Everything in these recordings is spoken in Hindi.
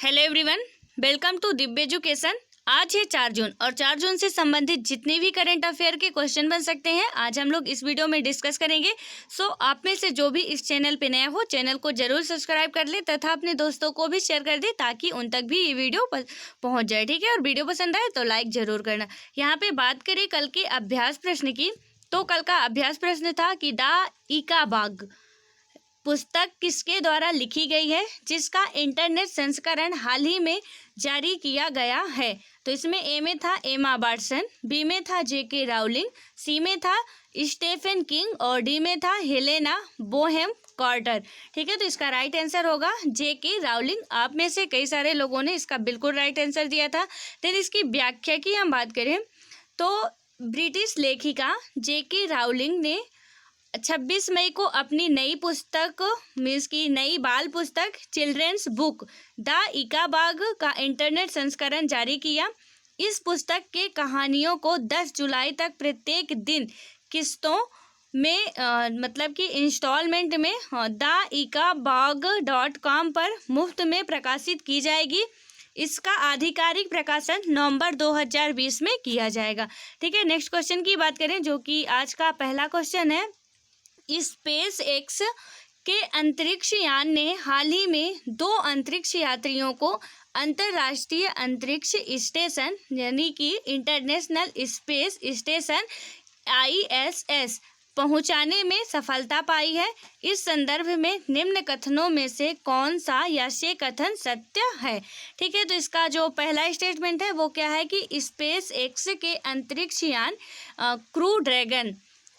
Hello everyone, welcome to Divya education. आज है 4 जून और 4 जून से संबंधित जितने भी करंट अफेयर के क्वेश्चन बन सकते हैं आज हम लोग इस वीडियो में डिस्कस करेंगे। सो आप में से जो भी इस चैनल पे नया हो चैनल को जरूर सब्सक्राइब कर ले तथा अपने दोस्तों को भी शेयर कर दे ताकि उन तक भी ये वीडियो पहुंच जाए। ठीक है, और वीडियो पसंद आए तो लाइक जरूर करना। यहाँ पे बात करें कल के अभ्यास प्रश्न की, तो कल का अभ्यास प्रश्न था कि द इका बाग पुस्तक किसके द्वारा लिखी गई है जिसका इंटरनेट संस्करण हाल ही में जारी किया गया है। तो इसमें ए में था एमा वाटसन, बी में था जेके राउलिंग, सी में था स्टीफन किंग और डी में था हेलेना बोहेम कार्टर। ठीक है, तो इसका राइट आंसर होगा जेके राउलिंग। आप में से कई सारे लोगों ने इसका बिल्कुल राइट आंसर दिया था। देन इसकी व्याख्या की हम बात करें तो ब्रिटिश लेखिका जेके राउलिंग ने 26 मई को अपनी नई पुस्तक मीन्स की नई बाल पुस्तक चिल्ड्रेंस बुक द इका बाग का इंटरनेट संस्करण जारी किया। इस पुस्तक के कहानियों को 10 जुलाई तक प्रत्येक दिन किस्तों में मतलब कि इंस्टॉलमेंट में theikabag.com पर मुफ्त में प्रकाशित की जाएगी। इसका आधिकारिक प्रकाशन नवंबर 2020 में किया जाएगा। ठीक है, नेक्स्ट क्वेश्चन की बात करें जो कि आज का पहला क्वेश्चन है। स्पेस एक्स के अंतरिक्ष यान ने हाल ही में 2 अंतरिक्ष यात्रियों को अंतर्राष्ट्रीय अंतरिक्ष स्टेशन यानी कि इंटरनेशनल स्पेस स्टेशन ISS पहुंचाने में सफलता पाई है। इस संदर्भ में निम्न कथनों में से कौन सा या से कथन सत्य है। ठीक है, तो इसका जो पहला स्टेटमेंट है वो क्या है कि स्पेस एक्स के अंतरिक्ष यान क्रू ड्रैगन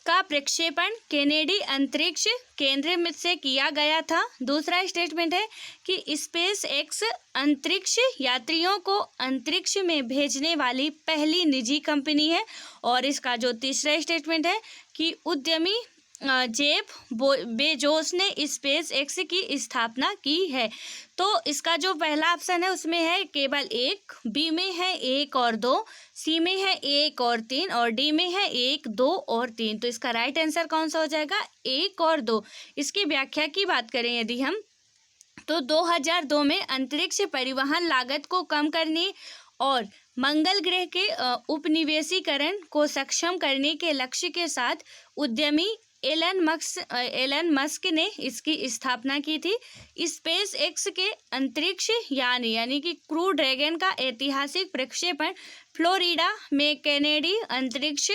का प्रक्षेपण केनेडी अंतरिक्ष केंद्र में से किया गया था। दूसरा स्टेटमेंट है कि स्पेस एक्स अंतरिक्ष यात्रियों को अंतरिक्ष में भेजने वाली पहली निजी कंपनी है। और इसका जो तीसरा स्टेटमेंट है कि उद्यमी जेफ बेजोस ने स्पेस एक्स की स्थापना की है। तो इसका जो पहला ऑप्शन है उसमें है केवल 1, बी में है 1 और 2, सी में है 1 और 3 और डी में है 1, 2 और 3। तो इसका राइट आंसर कौन सा हो जाएगा? 1 और 2। इसकी व्याख्या की बात करें यदि हम तो 2002 में अंतरिक्ष परिवहन लागत को कम करने और मंगल ग्रह के उपनिवेशीकरण को सक्षम करने के लक्ष्य के साथ उद्यमी एलन मस्क ने इसकी स्थापना की थी। स्पेस एक्स के अंतरिक्ष यानी कि क्रू ड्रैगन का ऐतिहासिक प्रक्षेपण फ्लोरिडा में कैनेडी अंतरिक्ष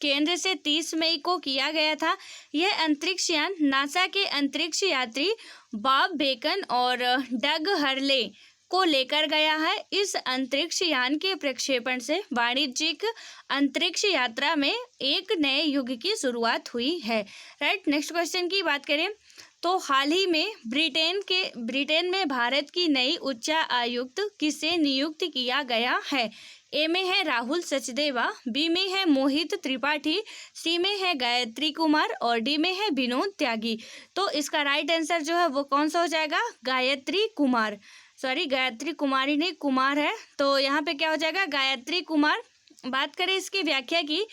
केंद्र से 30 मई को किया गया था। यह अंतरिक्ष यान नासा के अंतरिक्ष यात्री बॉब बेकन और डग हर्ले को लेकर गया है। इस अंतरिक्ष यान के प्रक्षेपण से वाणिज्यिक अंतरिक्ष यात्रा में एक नए युग की शुरुआत हुई है। राइट, नेक्स्ट क्वेश्चन की बात करें तो हाल ही में ब्रिटेन में भारत की नई उच्च आयुक्त किसे नियुक्त किया गया है। ए में है राहुल सचदेवा, बी में है मोहित त्रिपाठी, सी में है गायत्री कुमार और डी में है विनोद त्यागी। तो इसका राइट आंसर जो है वो कौन सा हो जाएगा? गायत्री कुमार। गायत्री कुमारी नहीं, कुमार है। तो यहाँ पे क्या हो जाएगा? गायत्री कुमार। बात करें इसकी व्याख्या की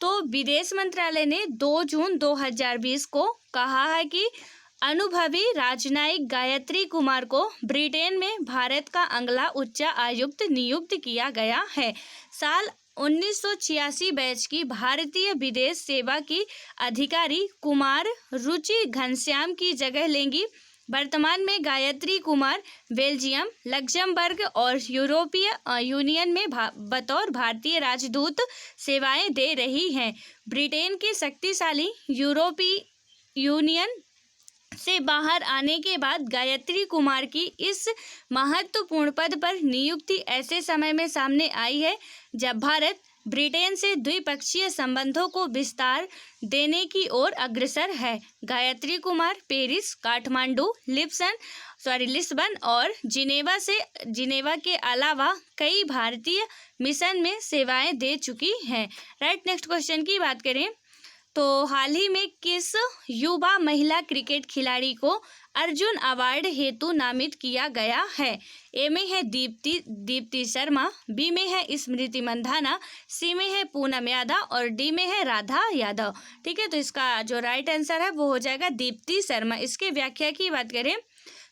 तो विदेश मंत्रालय ने 2 जून 2020 को कहा है कि अनुभवी राजनयिक गायत्री कुमार को ब्रिटेन में भारत का अगला उच्च आयुक्त नियुक्त किया गया है। साल 1986 बैच की भारतीय विदेश सेवा की अधिकारी कुमार रुचि घनश्याम की जगह लेंगी। वर्तमान में गायत्री कुमार बेल्जियम, लग्जमबर्ग और यूरोपीय यूनियन में बतौर भारतीय राजदूत सेवाएं दे रही हैं। ब्रिटेन के शक्तिशाली यूरोपीय यूनियन से बाहर आने के बाद गायत्री कुमार की इस महत्वपूर्ण पद पर नियुक्ति ऐसे समय में सामने आई है जब भारत ब्रिटेन से द्विपक्षीय संबंधों को विस्तार देने की ओर अग्रसर है। गायत्री कुमार पेरिस, काठमांडू, लिस्बन और जिनेवा के अलावा कई भारतीय मिशन में सेवाएं दे चुकी हैं। राइट, नेक्स्ट क्वेश्चन की बात करें तो हाल ही में किस युवा महिला क्रिकेट खिलाड़ी को अर्जुन अवार्ड हेतु नामित किया गया है। ए में है दीप्ति शर्मा, बी में है स्मृति मंधाना, सी में है पूनम यादव और डी में है राधा यादव। ठीक है, तो इसका जो राइट आंसर है वो हो जाएगा दीप्ति शर्मा। इसके व्याख्या की बात करें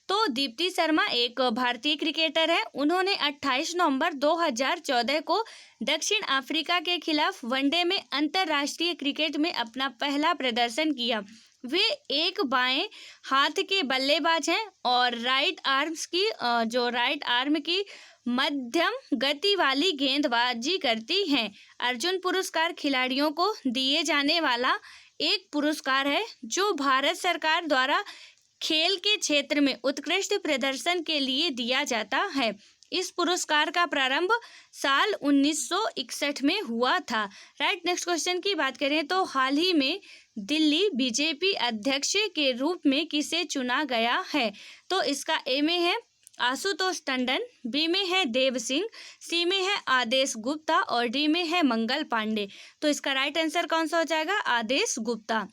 तो दीप्ति शर्मा एक भारतीय क्रिकेटर है। उन्होंने 28 नवंबर 2014 को दक्षिण अफ्रीका के खिलाफ वनडे में अंतर्राष्ट्रीय क्रिकेट में अपना पहला प्रदर्शन किया। वे एक बाएं हाथ के बल्लेबाज हैं और राइट आर्म की मध्यम गति वाली गेंदबाजी करती हैं। अर्जुन पुरस्कार खिलाड़ियों को दिए जाने वाला एक पुरस्कार है जो भारत सरकार द्वारा खेल के क्षेत्र में उत्कृष्ट प्रदर्शन के लिए दिया जाता है। इस पुरस्कार का प्रारंभ साल 1961 में हुआ था। राइट, नेक्स्ट क्वेश्चन की बात करें तो हाल ही में दिल्ली बीजेपी अध्यक्ष के रूप में किसे चुना गया है? तो इसका ए में है आशुतोष टंडन, बी में है देव सिंह, सी में है आदेश गुप्ता और डी में है मंगल पांडे। तो इसका राइट आंसर कौन सा हो जाएगा? आदेश गुप्ता।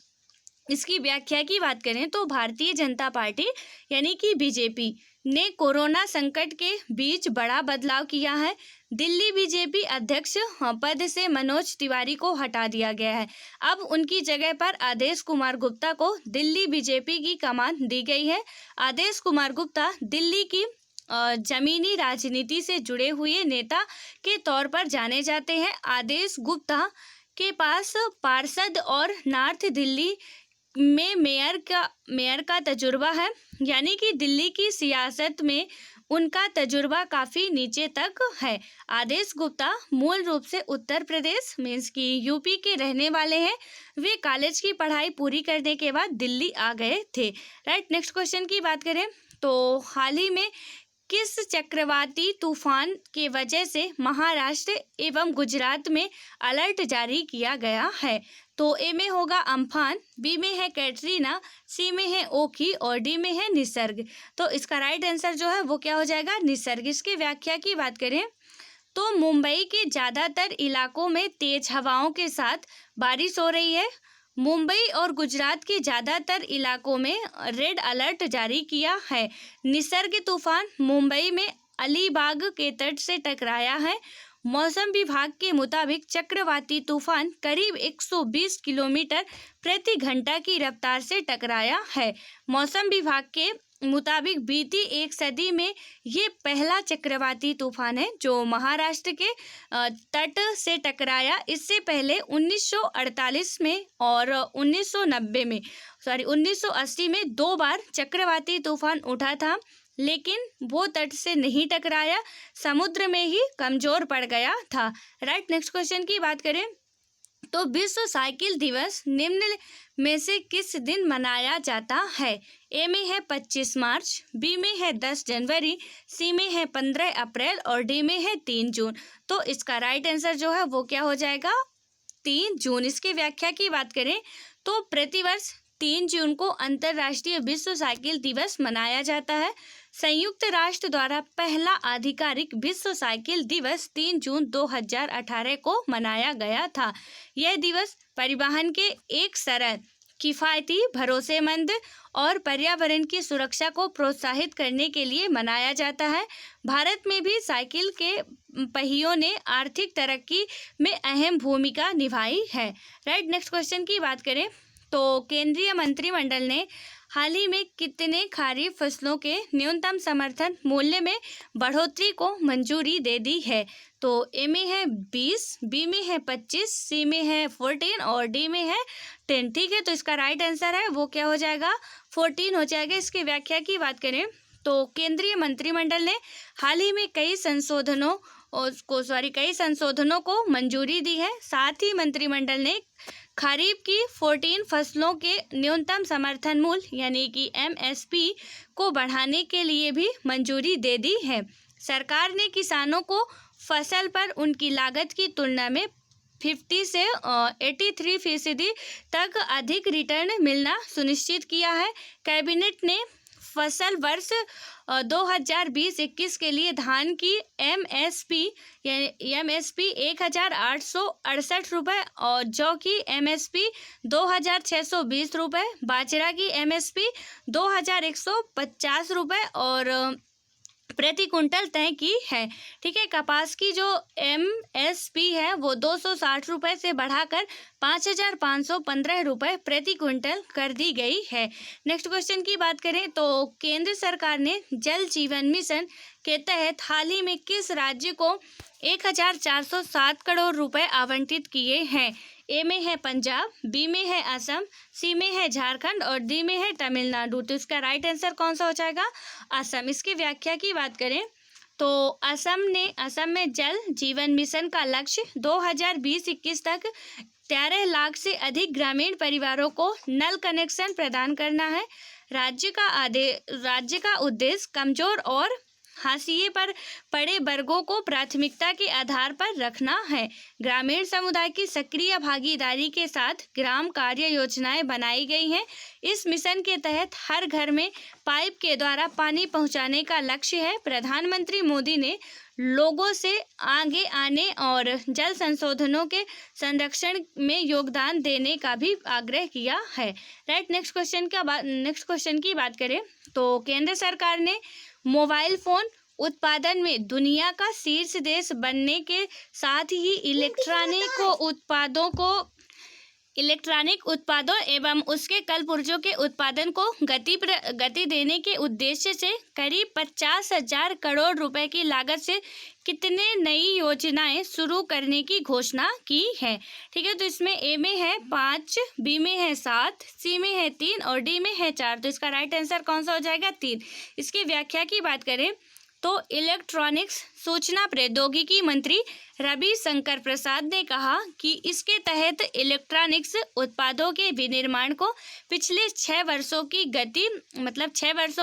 इसकी व्याख्या की बात करें तो भारतीय जनता पार्टी यानी कि बीजेपी ने कोरोना संकट के बीच बड़ा बदलाव किया है। दिल्ली बीजेपी अध्यक्ष पद से मनोज तिवारी को हटा दिया गया है। अब उनकी जगह पर आदेश कुमार गुप्ता को दिल्ली बीजेपी की कमान दी गई है। आदेश कुमार गुप्ता दिल्ली की जमीनी राजनीति से जुड़े हुए नेता के तौर पर जाने जाते हैं। आदेश गुप्ता के पास पार्षद और नॉर्थ दिल्ली में मेयर का तजुर्बा है, यानी कि दिल्ली की सियासत में उनका तजुर्बा काफ़ी नीचे तक है। आदेश गुप्ता मूल रूप से उत्तर प्रदेश मीन्स की यूपी के रहने वाले हैं। वे कॉलेज की पढ़ाई पूरी करने के बाद दिल्ली आ गए थे। राइट, नेक्स्ट क्वेश्चन की बात करें तो हाल ही में किस चक्रवाती तूफान के वजह से महाराष्ट्र एवं गुजरात में अलर्ट जारी किया गया है? तो ए में होगा अम्फान, बी में है कैटरीना, सी में है ओखी और डी में है निसर्ग। तो इसका राइट आंसर जो है वो क्या हो जाएगा? निसर्ग। इसकी व्याख्या की बात करें तो मुंबई के ज़्यादातर इलाकों में तेज हवाओं के साथ बारिश हो रही है। मुंबई और गुजरात के ज़्यादातर इलाकों में रेड अलर्ट जारी किया है। निसर्ग तूफान मुंबई में अलीबाग के तट से टकराया है। मौसम विभाग के मुताबिक चक्रवाती तूफान करीब 120 किलोमीटर प्रति घंटा की रफ्तार से टकराया है। मौसम विभाग के मुताबिक बीती एक सदी में ये पहला चक्रवाती तूफान है जो महाराष्ट्र के तट से टकराया। इससे पहले 1948 में और 1980 में 2 बार चक्रवाती तूफान उठा था, लेकिन वो तट से नहीं टकराया, समुद्र में ही कमजोर पड़ गया था। राइट, नेक्स्ट क्वेश्चन की बात करें तो विश्व साइकिल दिवस निम्न में से किस दिन मनाया जाता है? ए में है 25 मार्च, बी में है 10 जनवरी, सी में है 15 अप्रैल और डी में है 3 जून। तो इसका राइट आंसर जो है वो क्या हो जाएगा? 3 जून। इसकी व्याख्या की बात करें तो प्रतिवर्ष 3 जून को अंतर्राष्ट्रीय विश्व साइकिल दिवस मनाया जाता है। संयुक्त राष्ट्र द्वारा पहला आधिकारिक विश्व साइकिल दिवस 3 जून 2018 को मनाया गया था। यह दिवस परिवहन के एक सरल, किफ़ायती, भरोसेमंद और पर्यावरण की सुरक्षा को प्रोत्साहित करने के लिए मनाया जाता है। भारत में भी साइकिल के पहियों ने आर्थिक तरक्की में अहम भूमिका निभाई है। राइट, नेक्स्ट क्वेश्चन की बात करें तो केंद्रीय मंत्रिमंडल ने हाल ही में कितने खरीफ फसलों के न्यूनतम समर्थन मूल्य में बढ़ोतरी को मंजूरी दे दी है? तो ए में है 20, बी में है 25, सी में है 14 और डी में है 10। ठीक है, तो इसका राइट आंसर है वो क्या हो जाएगा? 14 हो जाएगा। इसकी व्याख्या की बात करें तो केंद्रीय मंत्रिमंडल ने हाल ही में कई संशोधनों को मंजूरी दी है। साथ ही मंत्रिमंडल ने खरीफ की 14 फसलों के न्यूनतम समर्थन मूल्य यानी कि MSP को बढ़ाने के लिए भी मंजूरी दे दी है। सरकार ने किसानों को फसल पर उनकी लागत की तुलना में 50 से 83% तक अधिक रिटर्न मिलना सुनिश्चित किया है। कैबिनेट ने फसल वर्ष 2020-21 के लिए धान की MSP 1868 रुपये और जौ की MSP 2620 रुपये, बाजरा की MSP 2150 रुपये और प्रति कुंटल तय की है। ठीक है, कपास की जो MSP है वो 260 रुपये से बढ़ाकर 5,515 रुपये प्रति क्विंटल कर दी गई है। नेक्स्ट क्वेश्चन की बात करें तो केंद्र सरकार ने जल जीवन मिशन के तहत हाल ही में किस राज्य को 1,407 करोड़ रुपए आवंटित किए हैं? ए में है पंजाब, बी में है असम, सी में है झारखंड और डी में है तमिलनाडु। तो इसका राइट आंसर कौन सा हो जाएगा? असम। इसकी व्याख्या की बात करें तो असम में जल जीवन मिशन का लक्ष्य 2020-21 तक 13 लाख से अधिक ग्रामीण परिवारों को नल कनेक्शन प्रदान करना है। राज्य का उद्देश्य कमजोर और हाशिए पर पड़े वर्गों को प्राथमिकता के आधार पर रखना है। ग्रामीण समुदाय की सक्रिय भागीदारी के साथ ग्राम कार्य योजनाएं बनाई गई हैं। इस मिशन के तहत हर घर में पाइप के द्वारा पानी पहुंचाने का लक्ष्य है। प्रधानमंत्री मोदी ने लोगों से आगे आने और जल संसाधनों के संरक्षण में योगदान देने का भी आग्रह किया है। राइट, नेक्स्ट क्वेश्चन की बात करें तो केंद्र सरकार ने मोबाइल फ़ोन उत्पादन में दुनिया का शीर्ष देश बनने के साथ ही इलेक्ट्रॉनिक उत्पादों एवं उसके कल पुर्जों के उत्पादन को गति देने के उद्देश्य से करीब 50,000 करोड़ रुपए की लागत से कितने नई योजनाएं शुरू करने की घोषणा की है? ठीक है, तो इसमें ए में है 5, बी में है 7, सी में है 3 और डी में है 4। तो इसका राइट आंसर कौन सा हो जाएगा? 3। इसकी व्याख्या की बात करें तो इलेक्ट्रॉनिक्स सूचना प्रौद्योगिकी मंत्री रविशंकर प्रसाद ने कहा कि इसके तहत इलेक्ट्रॉनिक्स उत्पादों के विनिर्माण को पिछले 6 वर्षों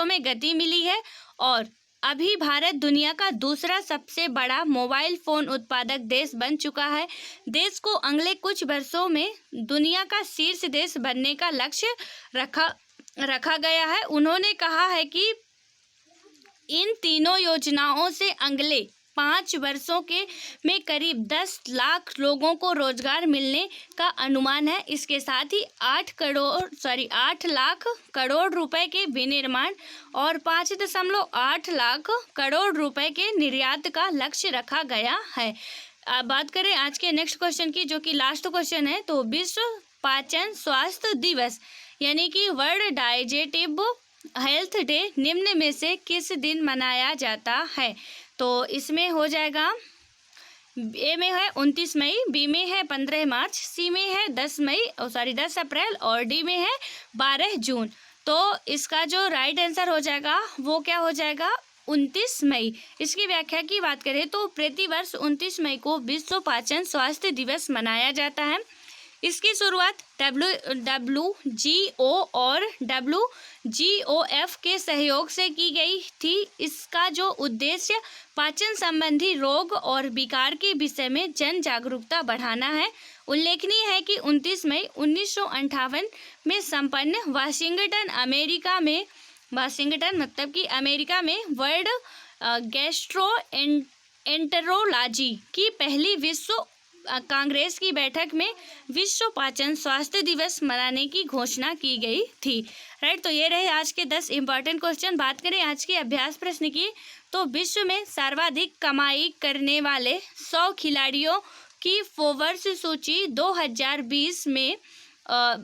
में गति मिली है और अभी भारत दुनिया का दूसरा सबसे बड़ा मोबाइल फ़ोन उत्पादक देश बन चुका है। देश को अगले कुछ वर्षों में दुनिया का शीर्ष देश बनने का लक्ष्य रखा गया है। उन्होंने कहा है कि इन तीनों योजनाओं से अगले 5 वर्षों में करीब 10 लाख लोगों को रोजगार मिलने का अनुमान है। इसके साथ ही 8 लाख करोड़ रुपए के विनिर्माण और 5.8 लाख करोड़ रुपए के निर्यात का लक्ष्य रखा गया है। अब बात करें आज के नेक्स्ट क्वेश्चन की, जो कि लास्ट क्वेश्चन है। तो विश्व पाचन स्वास्थ्य दिवस यानी कि वर्ल्ड डाइजेस्टिव हेल्थ डे निम्न में से किस दिन मनाया जाता है? तो इसमें हो जाएगा ए में है 29 मई, बी में है 15 मार्च, सी में है 10 अप्रैल और डी में है 12 जून। तो इसका जो राइट आंसर हो जाएगा वो क्या हो जाएगा? 29 मई। इसकी व्याख्या की बात करें तो प्रतिवर्ष 29 मई को विश्व पाचन स्वास्थ्य दिवस मनाया जाता है। इसकी शुरुआत WGO और WGOF के सहयोग से की गई थी। इसका जो उद्देश्य पाचन संबंधी रोग और विकार के विषय में जन जागरूकता बढ़ाना है। उल्लेखनीय है कि 29 मई 1958 में संपन्न अमेरिका में वर्ल्ड गैस्ट्रोएंटेरोलॉजी की पहली विश्व कांग्रेस की बैठक में विश्व पाचन स्वास्थ्य दिवस मनाने की घोषणा की गई थी। राइट, तो ये रहे आज के 10 इंपॉर्टेंट क्वेश्चन। बात करें आज के अभ्यास प्रश्न की तो विश्व में सर्वाधिक कमाई करने वाले 100 खिलाड़ियों की फोर्ब्स सूची 2020 में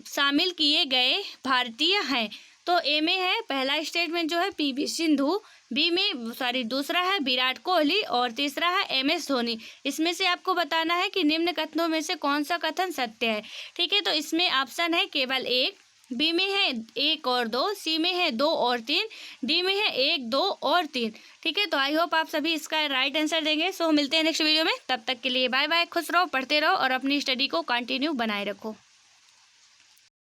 शामिल किए गए भारतीय हैं। तो ए में है पहला स्टेटमेंट जो है PV सिंधु, दूसरा है विराट कोहली और तीसरा है MS धोनी। इसमें से आपको बताना है कि निम्न कथनों में से कौन सा कथन सत्य है। ठीक है, तो इसमें ऑप्शन है केवल 1, बी में है 1 और 2, सी में है 2 और 3, डी में है 1, 2 और 3। ठीक है, तो आई होप आप सभी इसका राइट आंसर देंगे। सो मिलते हैं नेक्स्ट वीडियो में, तब तक के लिए बाय बाय। खुश रहो, पढ़ते रहो और अपनी स्टडी को कंटिन्यू बनाए रखो।